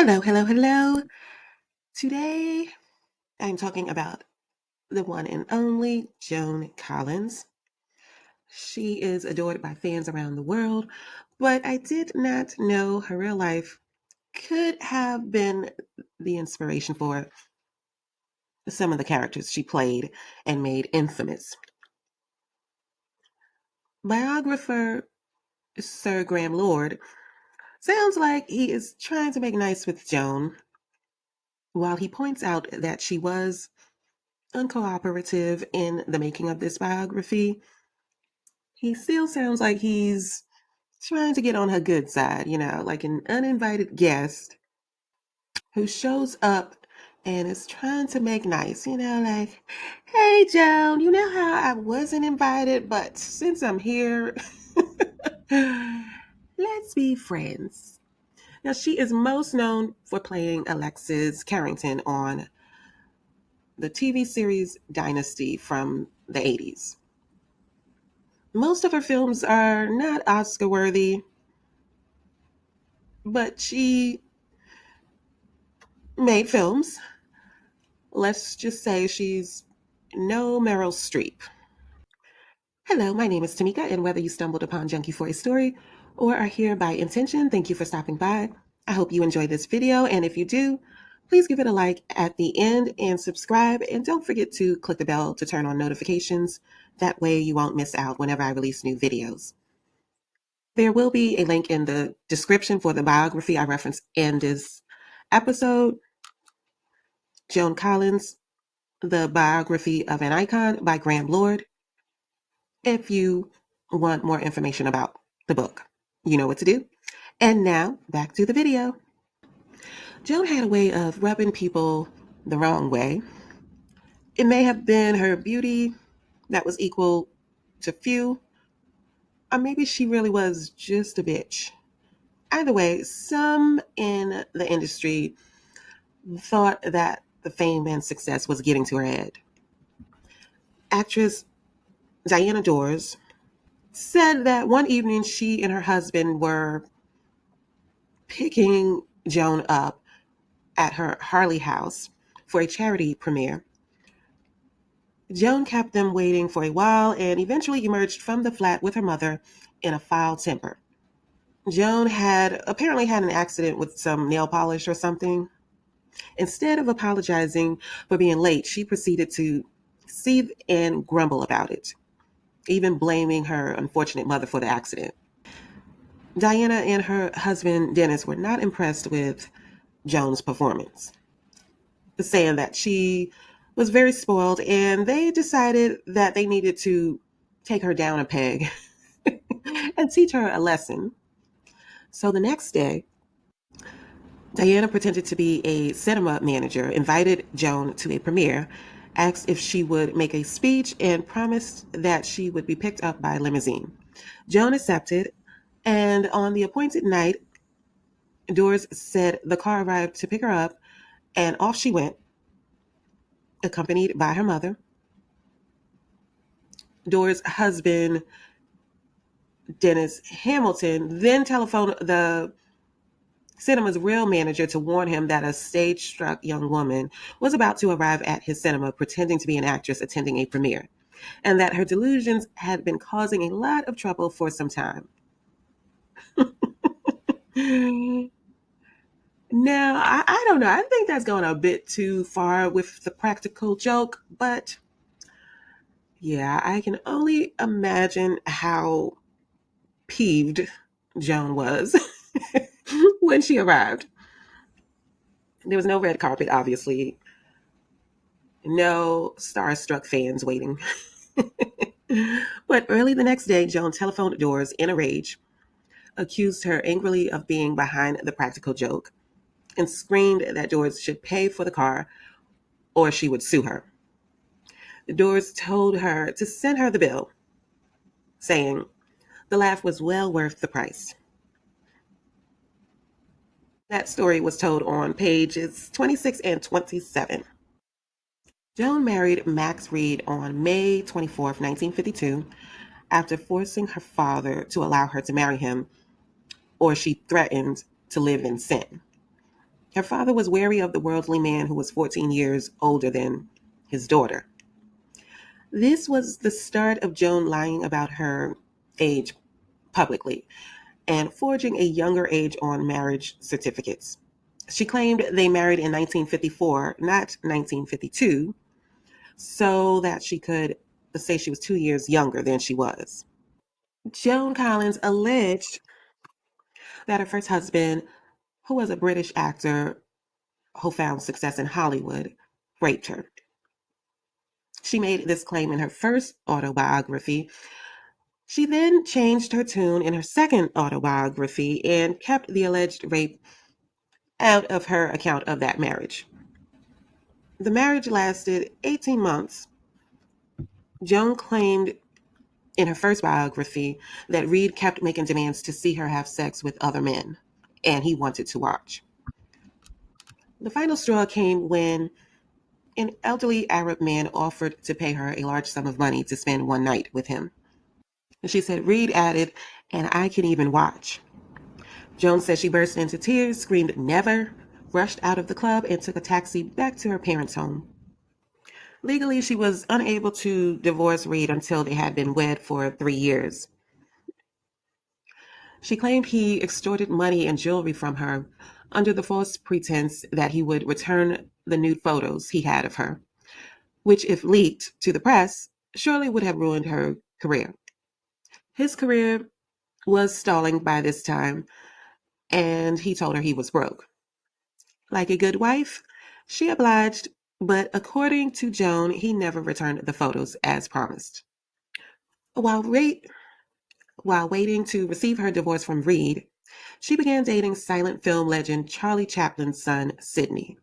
Hello, hello, hello. Today I'm talking about the one and only Joan Collins. She is adored by fans around the world, but I did not know her real life could have been the inspiration for some of the characters she played and made infamous. Biographer Sir Graham Lord sounds like he is trying to make nice with Joan, while he points out that she was uncooperative in the making of this biography. He still sounds like he's trying to get on her good side, like an uninvited guest who shows up and is trying to make nice, like, hey, Joan, you know how I wasn't invited, but since I'm here, let's be friends. Now, she is most known for playing Alexis Carrington on the TV series Dynasty from the 80s. Most of her films are not Oscar worthy, but she made films. Let's just say she's no Meryl Streep. Hello, my name is Tamika, and whether you stumbled upon Junkie for a Story or are here by intention, thank you for stopping by. I hope you enjoyed this video, and if you do, please give it a like at the end and subscribe, and don't forget to click the bell to turn on notifications. That way you won't miss out whenever I release new videos. There will be a link in the description for the biography I referenced in this episode, Joan Collins, The Biography of an Icon by Graham Lord. If you want more information about the book, you know what to do. And now, back to the video. Joan had a way of rubbing people the wrong way. It may have been her beauty that was equal to few, or maybe she really was just a bitch. Either way, some in the industry thought that the fame and success was getting to her head. Actress Diana Dors said that one evening she and her husband were picking Joan up at her Harley house for a charity premiere. Joan kept them waiting for a while and eventually emerged from the flat with her mother in a foul temper. Joan had apparently had an accident with some nail polish or something. Instead of apologizing for being late, she proceeded to seethe and grumble about it, even blaming her unfortunate mother for the accident. Diana and her husband Dennis were not impressed with Joan's performance, saying that she was very spoiled, and they decided that they needed to take her down a peg and teach her a lesson. So the next day, Diana pretended to be a cinema manager, invited Joan to a premiere, asked if she would make a speech, and promised that she would be picked up by a limousine. Joan accepted, and on the appointed night, Doris said the car arrived to pick her up, and off she went, accompanied by her mother. Doris' husband, Dennis Hamilton, then telephoned the cinema's real manager to warn him that a stage-struck young woman was about to arrive at his cinema pretending to be an actress attending a premiere, and that her delusions had been causing a lot of trouble for some time. Now, I don't know. I think that's going a bit too far with the practical joke, but yeah, I can only imagine how peeved Joan was when she arrived. There was no red carpet, obviously, no starstruck fans waiting. But early the next day, Joan telephoned Doris in a rage, accused her angrily of being behind the practical joke, and screamed that Doris should pay for the car or she would sue her. Doris told her to send her the bill, saying the laugh was well worth the price. That story was told on pages 26 and 27. Joan married Max Reed on May 24th, 1952, after forcing her father to allow her to marry him, or she threatened to live in sin. Her father was wary of the worldly man who was 14 years older than his daughter. This was the start of Joan lying about her age publicly and forging a younger age on marriage certificates. She claimed they married in 1954, not 1952, so that she could say she was 2 years younger than she was. Joan Collins alleged that her first husband, who was a British actor who found success in Hollywood, raped her. She made this claim in her first autobiography. She then changed her tune in her second autobiography and kept the alleged rape out of her account of that marriage. The marriage lasted 18 months. Joan claimed in her first biography that Reed kept making demands to see her have sex with other men, and he wanted to watch. The final straw came when an elderly Arab man offered to pay her a large sum of money to spend one night with him. And she said, Reed added, and I can even watch. Joan said she burst into tears, screamed never, rushed out of the club, and took a taxi back to her parents' home. Legally, she was unable to divorce Reed until they had been wed for 3 years. She claimed he extorted money and jewelry from her under the false pretense that he would return the nude photos he had of her, which, if leaked to the press, surely would have ruined her career. His career was stalling by this time, and he told her he was broke. Like a good wife, she obliged, but according to Joan, he never returned the photos as promised. While, Re- while waiting to receive her divorce from Reed, she began dating silent film legend Charlie Chaplin's son, Sidney.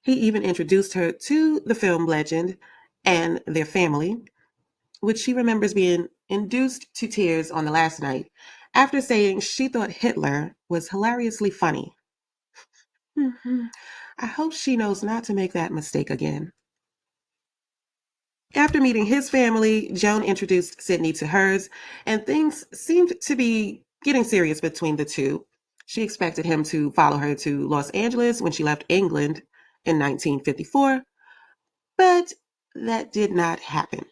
He even introduced her to the film legend and their family, which she remembers being induced to tears on the last night after saying she thought Hitler was hilariously funny. I hope she knows not to make that mistake again. After meeting his family, Joan introduced Sydney to hers, and things seemed to be getting serious between the two. She expected him to follow her to Los Angeles when she left England in 1954, but that did not happen.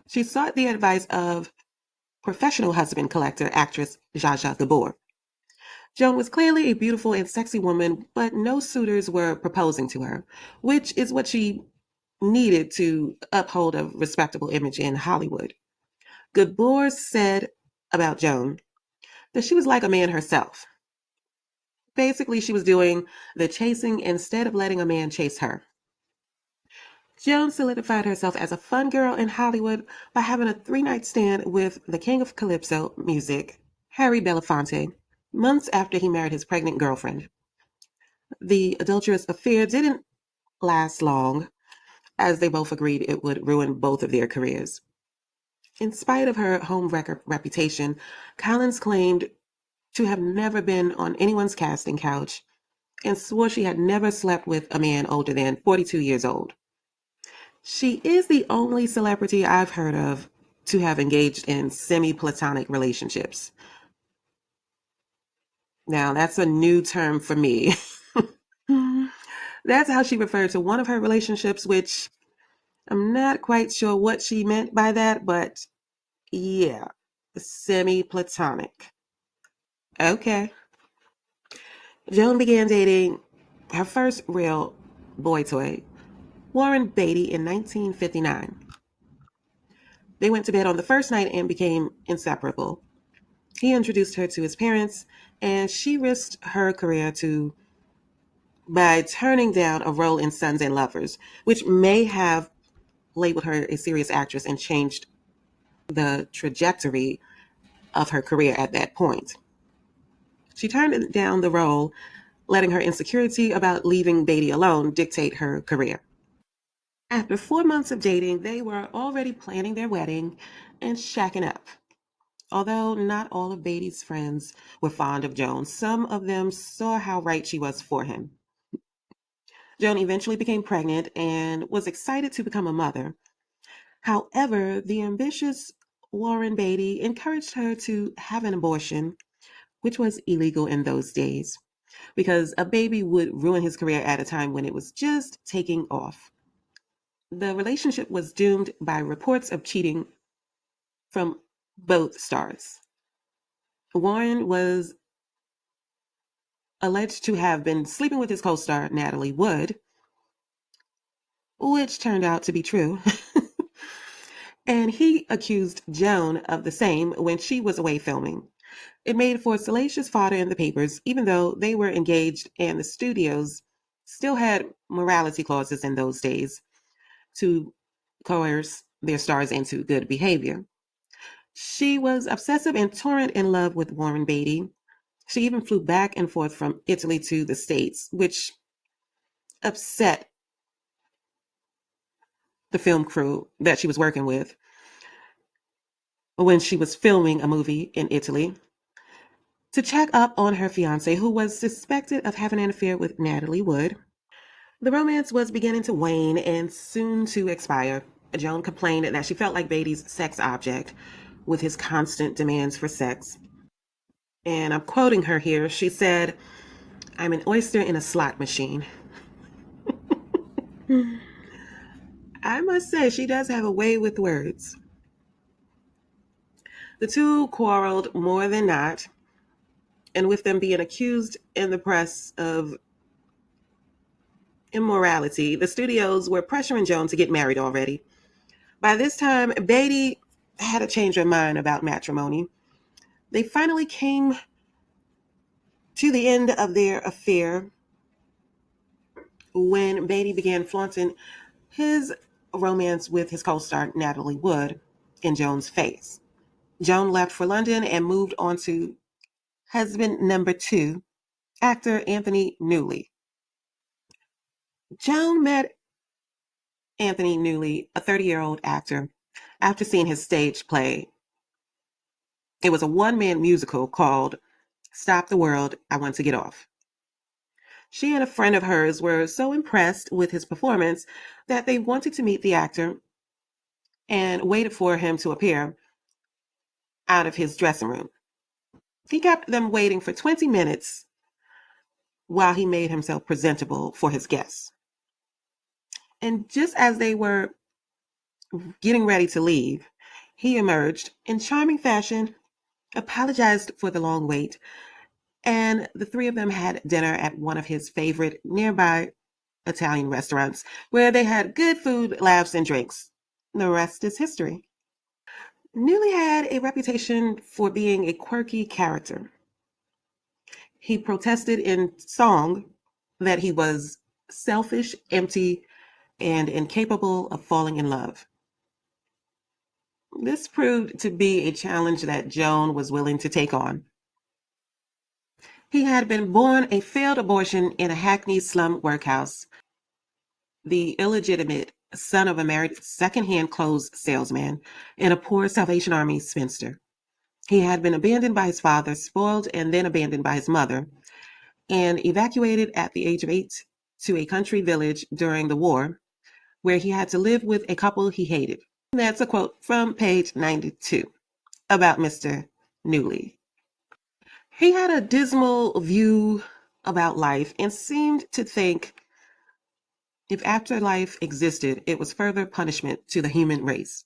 She sought the advice of professional husband collector actress Zsa Zsa Gabor. Joan was clearly a beautiful and sexy woman, but no suitors were proposing to her, which is what she needed to uphold a respectable image in Hollywood. Gabor said about Joan that she was like a man herself. Basically, she was doing the chasing instead of letting a man chase her. Joan solidified herself as a fun girl in Hollywood by having a three-night stand with the king of calypso music, Harry Belafonte, months after he married his pregnant girlfriend. The adulterous affair didn't last long, as they both agreed it would ruin both of their careers. In spite of her home record reputation, Collins claimed to have never been on anyone's casting couch and swore she had never slept with a man older than 42 years old. She is the only celebrity I've heard of to have engaged in semi-platonic relationships. Now, that's a new term for me. That's how she referred to one of her relationships, which I'm not quite sure what she meant by that, but yeah, semi-platonic. Okay. Joan began dating her first real boy toy, Warren Beatty, in 1959. They went to bed on the first night and became inseparable. He introduced her to his parents, and she risked her career to by turning down a role in Sons and Lovers, which may have labeled her a serious actress and changed the trajectory of her career at that point. She turned down the role, letting her insecurity about leaving Beatty alone dictate her career. After 4 months of dating, they were already planning their wedding and shacking up. Although not all of Beatty's friends were fond of Joan, some of them saw how right she was for him. Joan eventually became pregnant and was excited to become a mother. However, the ambitious Warren Beatty encouraged her to have an abortion, which was illegal in those days. because a baby would ruin his career at a time when it was just taking off. The relationship was doomed by reports of cheating from both stars. Warren was alleged to have been sleeping with his co star, Natalie Wood, which turned out to be true. And he accused Joan of the same when she was away filming. It made for salacious fodder in the papers, even though they were engaged and the studios still had morality clauses in those days to coerce their stars into good behavior. She was obsessive and torrent in love with Warren Beatty. She even flew back and forth from Italy to the States, which upset the film crew that she was working with when she was filming a movie in Italy to check up on her fiance, who was suspected of having an affair with Natalie Wood. The romance was beginning to wane and soon to expire. Joan complained that she felt like Beatty's sex object with his constant demands for sex. And I'm quoting her here. She said, "I'm an oyster in a slot machine." I must say, she does have a way with words. The two quarreled more than not, and with them being accused in the press of immorality, the studios were pressuring Joan to get married already. By this time, Beatty had a change of mind about matrimony. They finally came to the end of their affair when Beatty began flaunting his romance with his co star Natalie Wood in Joan's face. Joan left for London and moved on to husband number two, actor Anthony Newley. Joan met Anthony Newley, a 30-year-old actor, after seeing his stage play. It was a one-man musical called Stop the World, I Want to Get Off. She and a friend of hers were so impressed with his performance that they wanted to meet the actor and waited for him to appear out of his dressing room. He kept them waiting for 20 minutes while he made himself presentable for his guests. And just as they were getting ready to leave, he emerged in charming fashion, apologized for the long wait, and the three of them had dinner at one of his favorite nearby Italian restaurants where they had good food, laughs, and drinks. The rest is history. Newley had a reputation for being a quirky character. He protested in song that he was selfish, empty, and incapable of falling in love. This proved to be a challenge that Joan was willing to take on. He had been born a failed abortion in a Hackney slum workhouse, the illegitimate son of a married second-hand clothes salesman and a poor Salvation Army spinster. He had been abandoned by his father, spoiled, and then abandoned by his mother, and evacuated at the age of 8 to a country village during the war, where he had to live with a couple he hated. That's a quote from page 92 about Mr. Newley. He had a dismal view about life and seemed to think if afterlife existed, it was further punishment to the human race.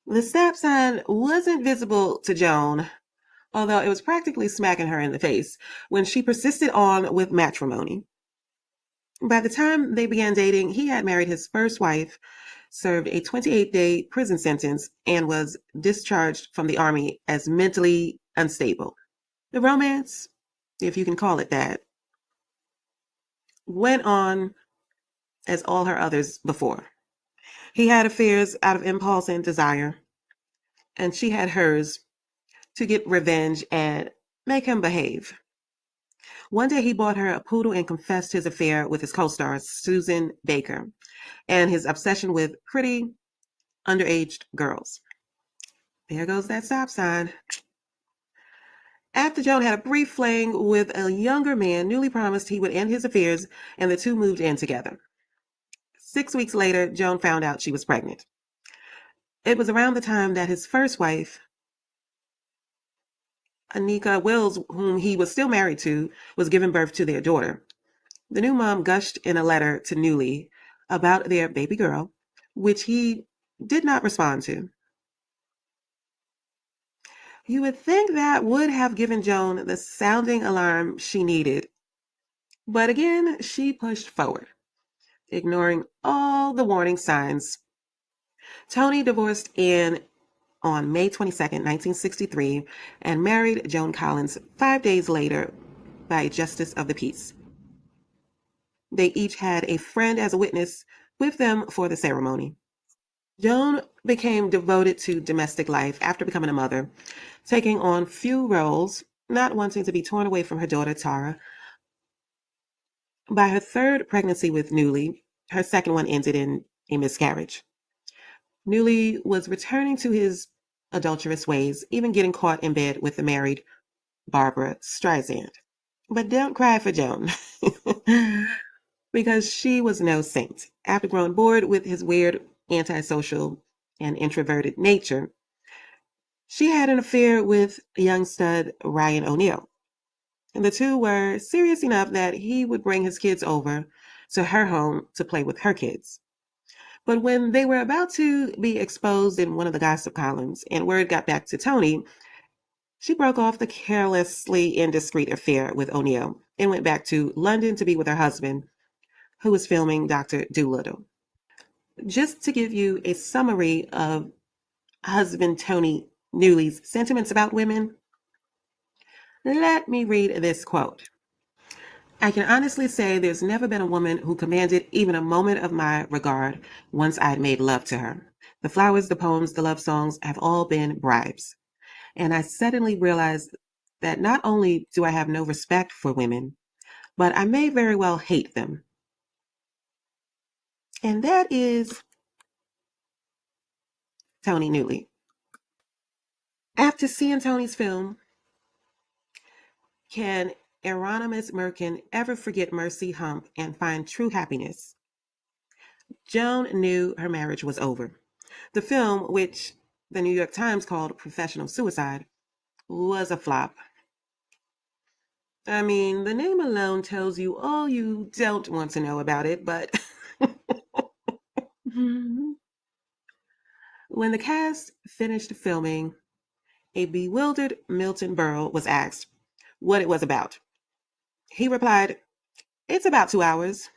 The stop sign wasn't visible to Joan, although it was practically smacking her in the face when she persisted on with matrimony. By the time they began dating, he had married his first wife, served a 28-day prison sentence, and was discharged from the army as mentally unstable. The romance, if you can call it that, went on as all her others before. He had affairs out of impulse and desire, and she had hers to get revenge and make him behave. One day he bought her a poodle and confessed his affair with his co-star, Susan Baker, and his obsession with pretty underage girls. There goes that stop sign. After Joan had a brief fling with a younger man, Newley promised he would end his affairs, and the two moved in together. 6 weeks later, Joan found out she was pregnant. It was around the time that his first wife Anika Wills, whom he was still married to, was giving birth to their daughter. The new mom gushed in a letter to Newley about their baby girl, which he did not respond to. You would think that would have given Joan the sounding alarm she needed. But again, she pushed forward, ignoring all the warning signs. Tony divorced Anne on May 22nd, 1963, and married Joan Collins 5 days later by Justice of the Peace. They each had a friend as a witness with them for the ceremony. Joan became devoted to domestic life after becoming a mother, taking on few roles, not wanting to be torn away from her daughter Tara. By her third pregnancy with Newley, her second one ended in a miscarriage. Newley was returning to his adulterous ways, even getting caught in bed with the married Barbara Streisand. But don't cry for Joan, because she was no saint. After growing bored with his weird, antisocial, and introverted nature, she had an affair with young stud Ryan O'Neill. And the two were serious enough that he would bring his kids over to her home to play with her kids. But when they were about to be exposed in one of the gossip columns and word got back to Tony, she broke off the carelessly indiscreet affair with O'Neill and went back to London to be with her husband, who was filming Dr. Dolittle. Just to give you a summary of husband Tony Newley's sentiments about women, let me read this quote. I can honestly say there's never been a woman who commanded even a moment of my regard once I'd made love to her. The flowers, the poems, the love songs have all been bribes. And I suddenly realized that not only do I have no respect for women, but I may very well hate them. And that is Tony Newley. After seeing Tony's film, can Eronimus Merkin ever forget Mercy Hump and find true happiness? Joan knew her marriage was over. The film, which the New York Times called professional suicide, was a flop. I mean, the name alone tells you all you don't want to know about it, but when the cast finished filming, a bewildered Milton Berle was asked what it was about. He replied, "It's about 2 hours."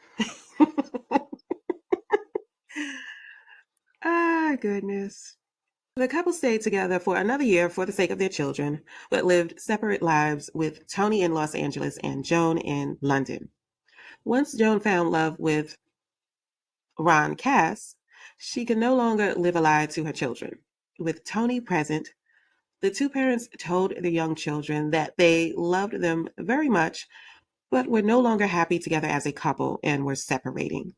Ah, goodness. The couple stayed together for another year for the sake of their children, but lived separate lives with Tony in Los Angeles and Joan in London. Once Joan found love with Ron Cass, she could no longer live a lie to her children. With Tony present, the two parents told their young children that they loved them very much, but were no longer happy together as a couple and were separating.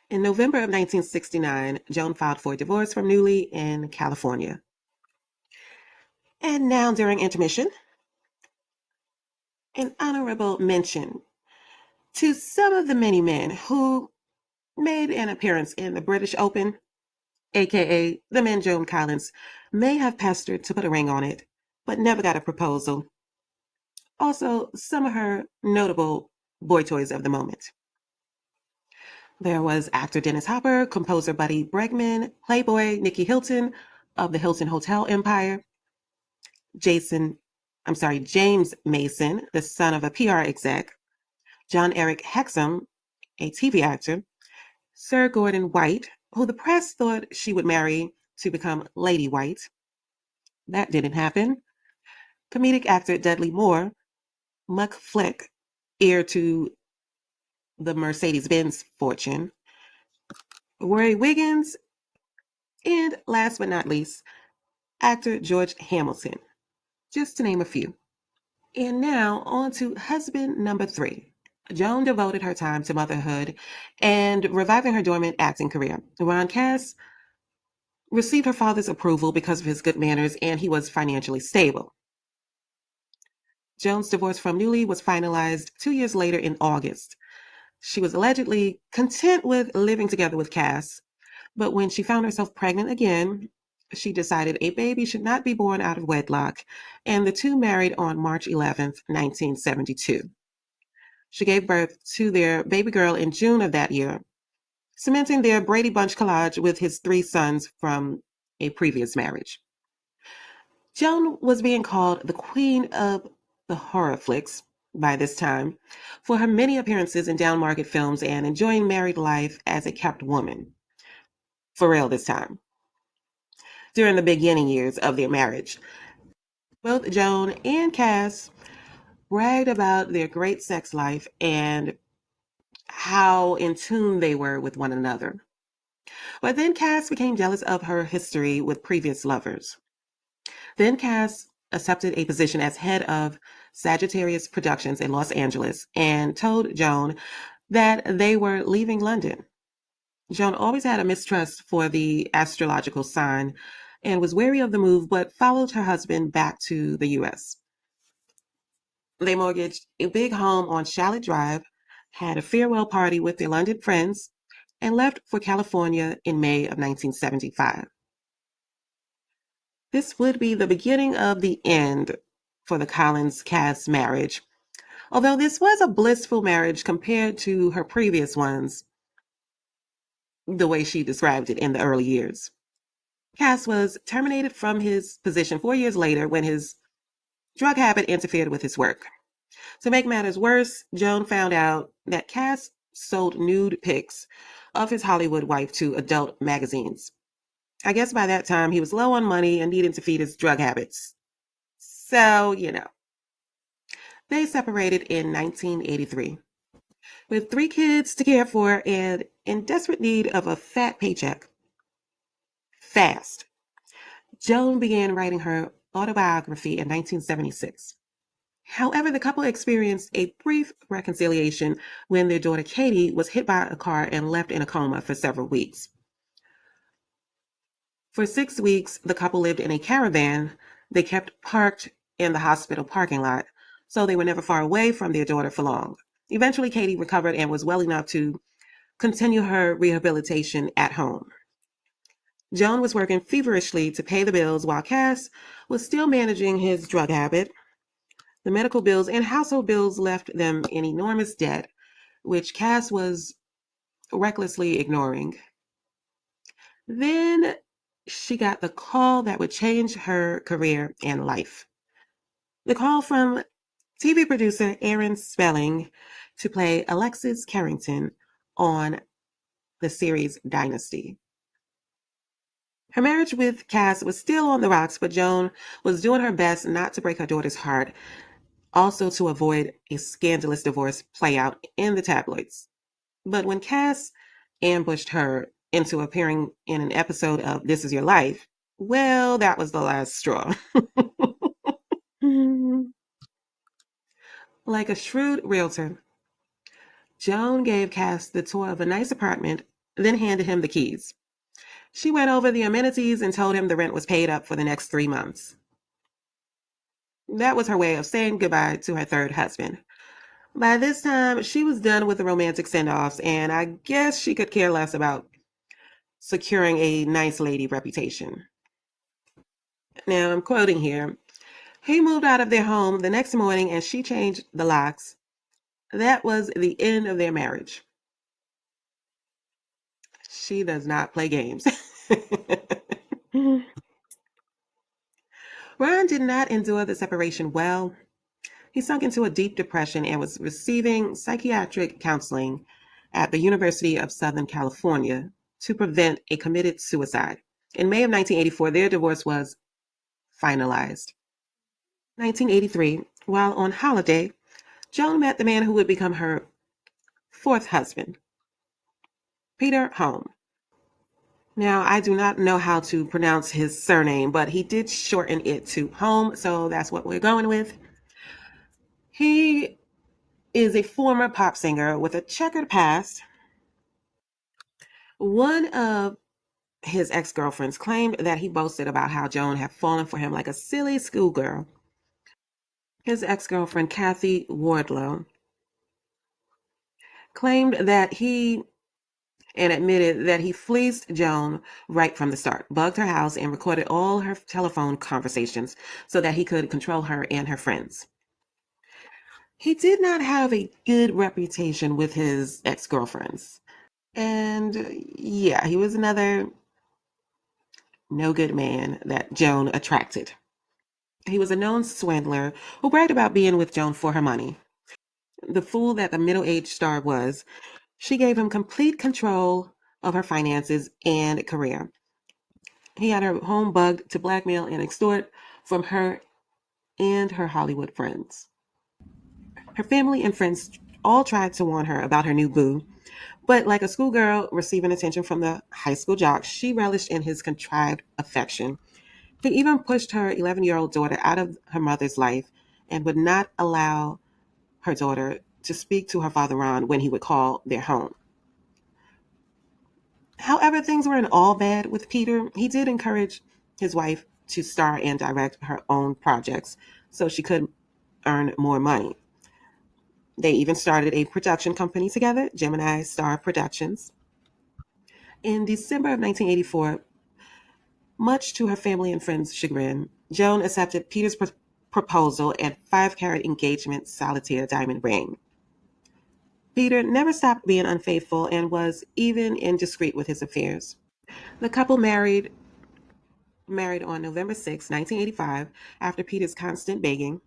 In November of 1969, Joan filed for divorce from Newley in California. And now, during intermission, an honorable mention to some of the many men who made an appearance in the British Open, aka the men Joan Collins may have pestered to put a ring on it, but never got a proposal. Also, some of her notable boy toys of the moment. There was actor Dennis Hopper, composer Buddy Bregman, playboy Nicky Hilton of the Hilton Hotel Empire, Jason, James Mason, the son of a PR exec, John Eric Hexum, a TV actor, Sir Gordon White, who the press thought she would marry to become Lady White. That didn't happen. Comedic actor Dudley Moore, Muck Flick, heir to the Mercedes-Benz fortune, Roy Wiggins, and last but not least, actor George Hamilton, just to name a few. And now on to husband number 3. Joan devoted her time to motherhood and reviving her dormant acting career. Ron Cass received her father's approval because of his good manners and he was financially stable. Joan's divorce from Newley was finalized 2 years later in August. She was allegedly content with living together with Cass, but when she found herself pregnant again, she decided a baby should not be born out of wedlock, and the two married on March 11th, 1972. She gave birth to their baby girl in June of that year, cementing their Brady Bunch collage with his three sons from a previous marriage. Joan was being called the queen of the horror flicks by this time for her many appearances in down-market films and enjoying married life as a kept woman. For real this time. During the beginning years of their marriage, both Joan and Cass bragged about their great sex life and how in tune they were with one another. But then Cass became jealous of her history with previous lovers. Then Cass accepted a position as head of Sagittarius Productions in Los Angeles and told Joan that they were leaving London. Joan always had a mistrust for the astrological sign and was wary of the move, but followed her husband back to the U.S. They mortgaged a big home on Charlotte Drive, had a farewell party with their London friends, and left for California in May of 1975. This would be the beginning of the end for the Collins-Cass marriage, although this was a blissful marriage compared to her previous ones, the way she described it in the early years. Cass was terminated from his position 4 years later when his drug habit interfered with his work. To make matters worse, Joan found out that Cass sold nude pics of his Hollywood wife to adult magazines. I guess by that time he was low on money and needed to feed his drug habits. So. They separated in 1983. With three kids to care for and in desperate need of a fat paycheck. Fast. Joan began writing her autobiography in 1976. However, the couple experienced a brief reconciliation when their daughter Katie was hit by a car and left in a coma for several weeks. For 6 weeks, the couple lived in a caravan they kept parked in the hospital parking lot, so they were never far away from their daughter for long. Eventually, Katie recovered and was well enough to continue her rehabilitation at home. Joan was working feverishly to pay the bills while Cass was still managing his drug habit. The medical bills and household bills left them in enormous debt, which Cass was recklessly ignoring. Then she got the call that would change her career and life. The call from TV producer Aaron Spelling to play Alexis Carrington on the series Dynasty. Her marriage with Cass was still on the rocks, but Joan was doing her best not to break her daughter's heart, also to avoid a scandalous divorce play out in the tabloids. But when Cass ambushed her into appearing in an episode of This Is Your Life, well, that was the last straw. Like a shrewd realtor, Joan gave Cass the tour of a nice apartment, then handed him the keys. She went over the amenities and told him the rent was paid up for the next 3 months. That was her way of saying goodbye to her third husband. By this time, she was done with the romantic send-offs, and I guess she could care less about securing a nice lady reputation. Now, I'm quoting here. He moved out of their home the next morning and she changed the locks. That was the end of their marriage. She does not play games. Ron did not endure the separation well. He sunk into a deep depression and was receiving psychiatric counseling at the University of Southern California to prevent a committed suicide. In May of 1984, their divorce was finalized. 1983, while on holiday, Joan met the man who would become her fourth husband, Peter Home. Now, I do not know how to pronounce his surname, but he did shorten it to Home, so that's what we're going with. He is a former pop singer with a checkered past. One of his ex-girlfriends claimed that he boasted about how Joan had fallen for him like a silly schoolgirl. His ex-girlfriend, Kathy Wardlow, claimed that he and admitted that he fleeced Joan right from the start, bugged her house, and recorded all her telephone conversations so that he could control her and her friends. He did not have a good reputation with his ex girlfriends. And yeah, he was another no good man that Joan attracted. He was a known swindler who bragged about being with Joan for her money. The fool that the middle aged star was, she gave him complete control of her finances and career. He had her home bugged to blackmail and extort from her and her Hollywood friends. Her family and friends all tried to warn her about her new boo, but like a schoolgirl receiving attention from the high school jock, she relished in his contrived affection. He even pushed her 11-year-old daughter out of her mother's life and would not allow her daughter to speak to her father Ron when he would call their home. However, things weren't all bad with Peter. He did encourage his wife to star and direct her own projects so she could earn more money. They even started a production company together, Gemini Star Productions. In December of 1984, much to her family and friends' chagrin, Joan accepted Peter's proposal and 5-carat engagement solitaire diamond ring. Peter never stopped being unfaithful and was even indiscreet with his affairs. The couple married on November 6, 1985, after Peter's constant begging.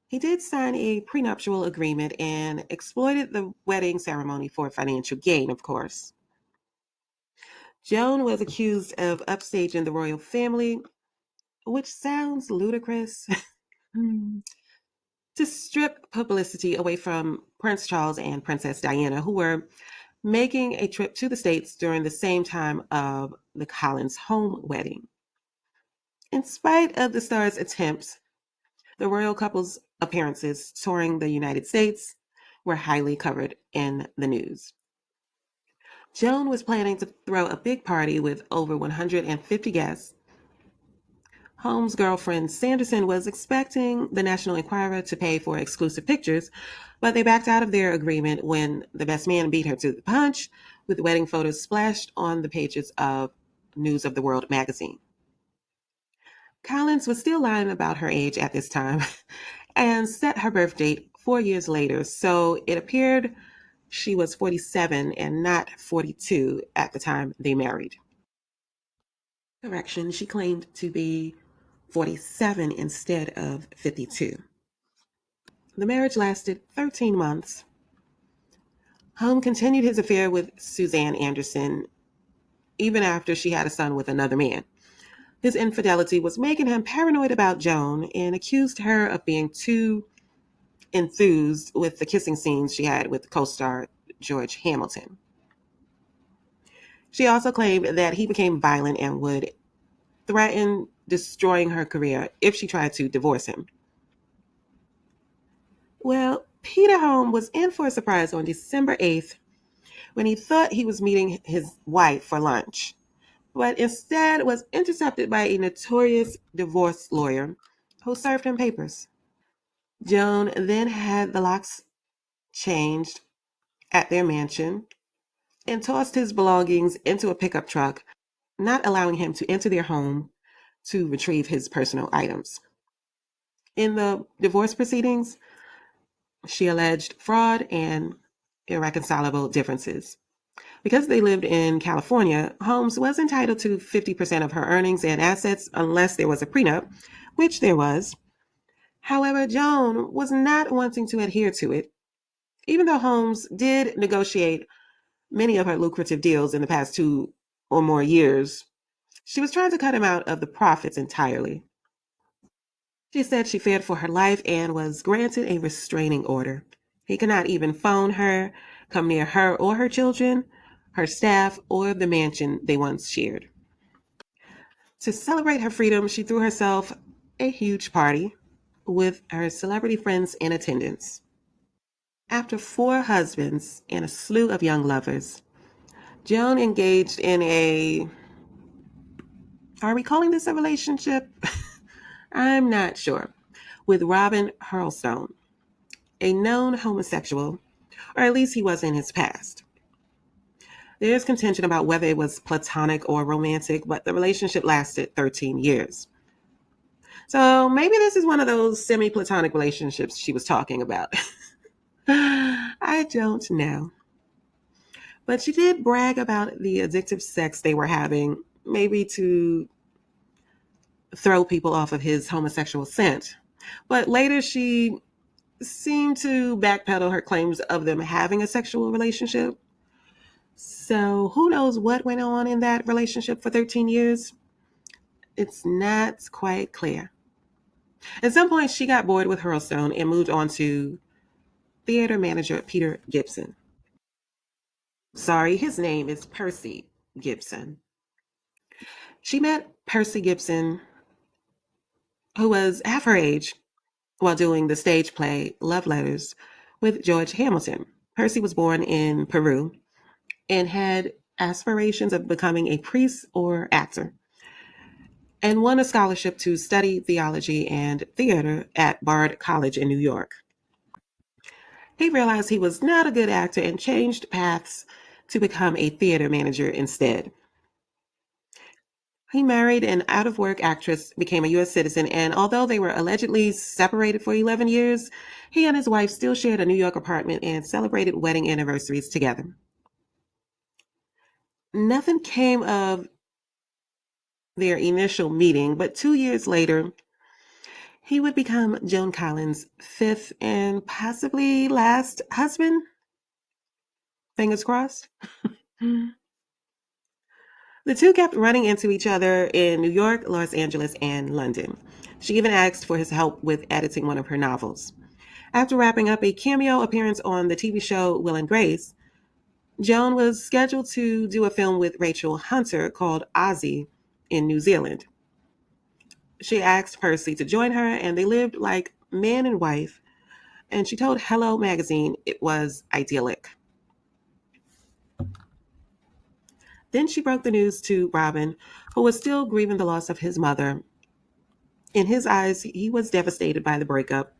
He did sign a prenuptial agreement and exploited the wedding ceremony for financial gain, of course. Joan was accused of upstaging the royal family, which sounds ludicrous, to strip publicity away from Prince Charles and Princess Diana, who were making a trip to the States during the same time of the Collins home wedding. In spite of the star's attempts, the royal couple's appearances touring the United States were highly covered in the news. Joan was planning to throw a big party with over 150 guests. Holmes' girlfriend Sanderson was expecting the National Enquirer to pay for exclusive pictures, but they backed out of their agreement when the best man beat her to the punch with wedding photos splashed on the pages of News of the World magazine. Collins was still lying about her age at this time and set her birth date 4 years later, so it appeared she was 47 and not 42 at the time they married. Correction, she claimed to be 47 instead of 52. The marriage lasted 13 months. Home continued his affair with Suzanne Anderson even after she had a son with another man. His infidelity was making him paranoid about Joan and accused her of being too enthused with the kissing scenes she had with co star George Hamilton. She also claimed that he became violent and would threaten destroying her career if she tried to divorce him. Well, Peter Home was in for a surprise on December 8th when he thought he was meeting his wife for lunch, but instead was intercepted by a notorious divorce lawyer who served him papers. Joan then had the locks changed at their mansion and tossed his belongings into a pickup truck, not allowing him to enter their home to retrieve his personal items. In the divorce proceedings, she alleged fraud and irreconcilable differences. Because they lived in California, Holmes was entitled to 50% of her earnings and assets unless there was a prenup, which there was. However, Joan was not wanting to adhere to it. Even though Holmes did negotiate many of her lucrative deals in the past 2 or more years, she was trying to cut him out of the profits entirely. She said she feared for her life and was granted a restraining order. He could not even phone her, come near her or her children, her staff, or the mansion they once shared. To celebrate her freedom, she threw herself a huge party with her celebrity friends in attendance. After 4 husbands and a slew of young lovers, Joan engaged in a, are we calling this a relationship? I'm not sure, with Robin Hurlstone, a known homosexual, or at least he was in his past. There's contention about whether it was platonic or romantic, but the relationship lasted 13 years. So maybe this is one of those semi platonic relationships she was talking about. I don't know. But she did brag about the addictive sex they were having, maybe to throw people off of his homosexual scent. But later she seemed to backpedal her claims of them having a sexual relationship. So who knows what went on in that relationship for 13 years? It's not quite clear. At some point, she got bored with Hurlstone and moved on to theater manager Peter Gibson. Sorry, his name is Percy Gibson. She met Percy Gibson, who was half her age, while doing the stage play Love Letters with George Hamilton. Percy was born in Peru and had aspirations of becoming a priest or actor, and won a scholarship to study theology and theater at Bard College in New York. He realized he was not a good actor and changed paths to become a theater manager instead. He married an out of work actress, became a U.S. citizen, and although they were allegedly separated for 11 years, he and his wife still shared a New York apartment and celebrated wedding anniversaries together. Nothing came of their initial meeting, but 2 years later, he would become Joan Collins' fifth and possibly last husband. Fingers crossed. The two kept running into each other in New York, Los Angeles, and London. She even asked for his help with editing one of her novels. After wrapping up a cameo appearance on the TV show Will and Grace, Joan was scheduled to do a film with Rachel Hunter called Ozzy in New Zealand. She asked Percy to join her, and they lived like man and wife, and she told Hello magazine it was idyllic. Then she broke the news to Robin, who was still grieving the loss of his mother. In his eyes, he was devastated by the breakup,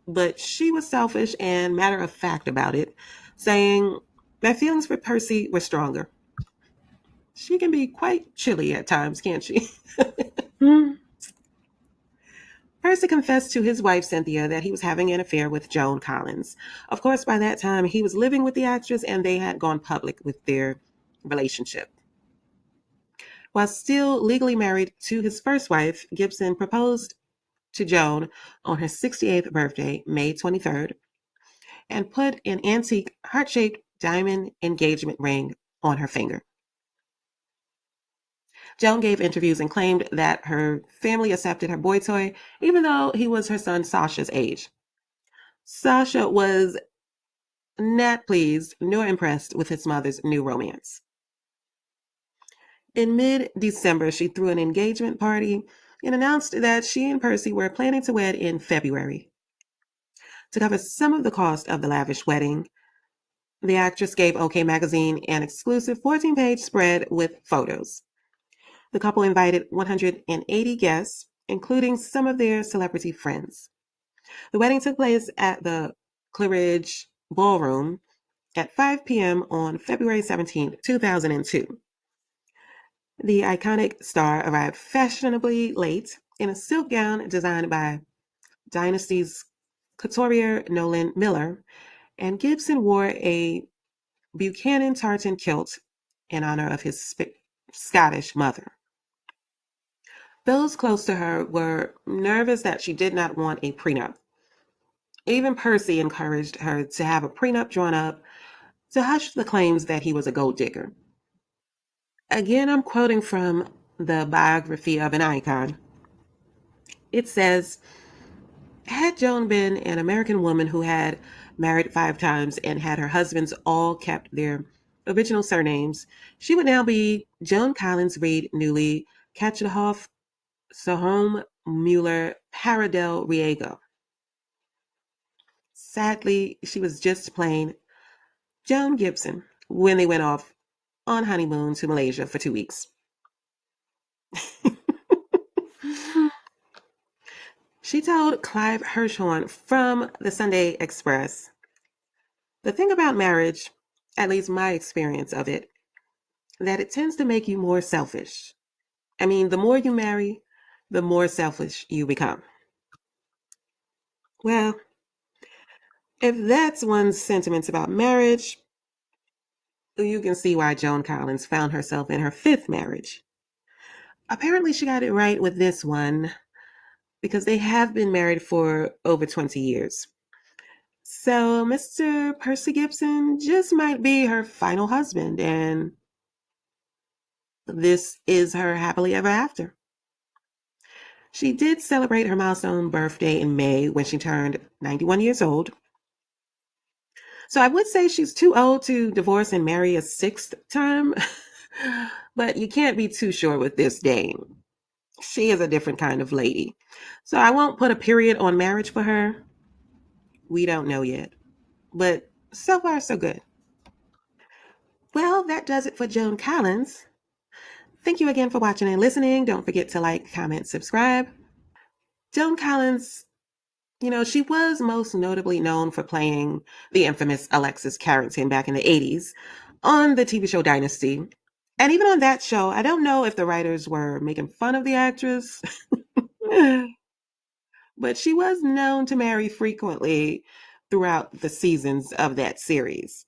but she was selfish and matter of fact about it, saying that feelings for Percy were stronger. She can be quite chilly at times, can't she? Percy confessed to his wife Cynthia that he was having an affair with Joan Collins. Of course, by that time, he was living with the actress and they had gone public with their relationship. While still legally married to his first wife, Gibson proposed to Joan on her 68th birthday, May 23rd, and put an antique heart shaped diamond engagement ring on her finger. Joan gave interviews and claimed that her family accepted her boy toy, even though he was her son Sasha's age. Sasha was not pleased nor impressed with his mother's new romance. In mid December, she threw an engagement party and announced that she and Percy were planning to wed in February. To cover some of the cost of the lavish wedding, the actress gave OK Magazine an exclusive 14-page spread with photos. The couple invited 180 guests, including some of their celebrity friends. The wedding took place at the Claridge Ballroom at 5 p.m. on February 17, 2002. The iconic star arrived fashionably late in a silk gown designed by Dynasty's couturier Nolan Miller, and Gibson wore a Buchanan tartan kilt in honor of his Scottish mother. Those close to her were nervous that she did not want a prenup. Even Percy encouraged her to have a prenup drawn up to hush the claims that he was a gold digger. Again, I'm quoting from the biography of an icon. It says, had Joan been an American woman who had married 5 times and had her husbands all kept their original surnames, she would now be Joan Collins Reed Newley Katchenhoff Sohom Mueller Paradel Riego. Sadly, she was just plain Joan Gibson when they went off on honeymoon to Malaysia for 2 weeks. She told Clive Hirschhorn from the Sunday Express, the thing about marriage at least my experience of it, that it tends to make you more selfish. I mean, the more you marry, the more selfish you become. Well, if that's one's sentiments about marriage, you can see why Joan Collins found herself in her fifth marriage. Apparently, she got it right with this one because they have been married for over 20 years. So, Mr. Percy Gibson just might be her final husband, and this is her happily ever after. She did celebrate her milestone birthday in May when she turned 91 years old. So I would say she's too old to divorce and marry a sixth time, but you can't be too sure with this dame. She is a different kind of lady. So I won't put a period on marriage for her. We don't know yet. But so far, so good. Well, that does it for Joan Collins. Thank you again for watching and listening. Don't forget to like, comment, subscribe. Joan Collins, she was most notably known for playing the infamous Alexis Carrington back in the 80s on the TV show Dynasty. And even on that show, I don't know if the writers were making fun of the actress, but she was known to marry frequently throughout the seasons of that series.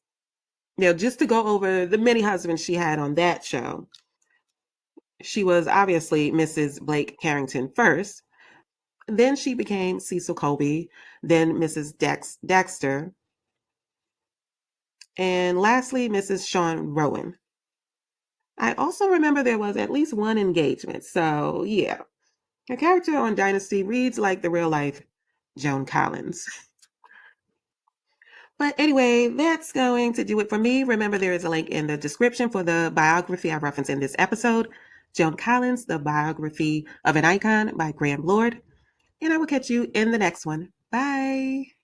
Just to go over the many husbands she had on that show, she was obviously Mrs. Blake Carrington first. Then she became Cecil Colby, then Mrs. Dexter, and lastly, Mrs. Sean Rowan. I also remember there was at least one engagement, so yeah. Her character on Dynasty reads like the real life Joan Collins. But anyway, that's going to do it for me. Remember, there is a link in the description for the biography I referenced in this episode, Joan Collins, The Biography of an Icon by Graham Lord. And I will catch you in the next one. Bye.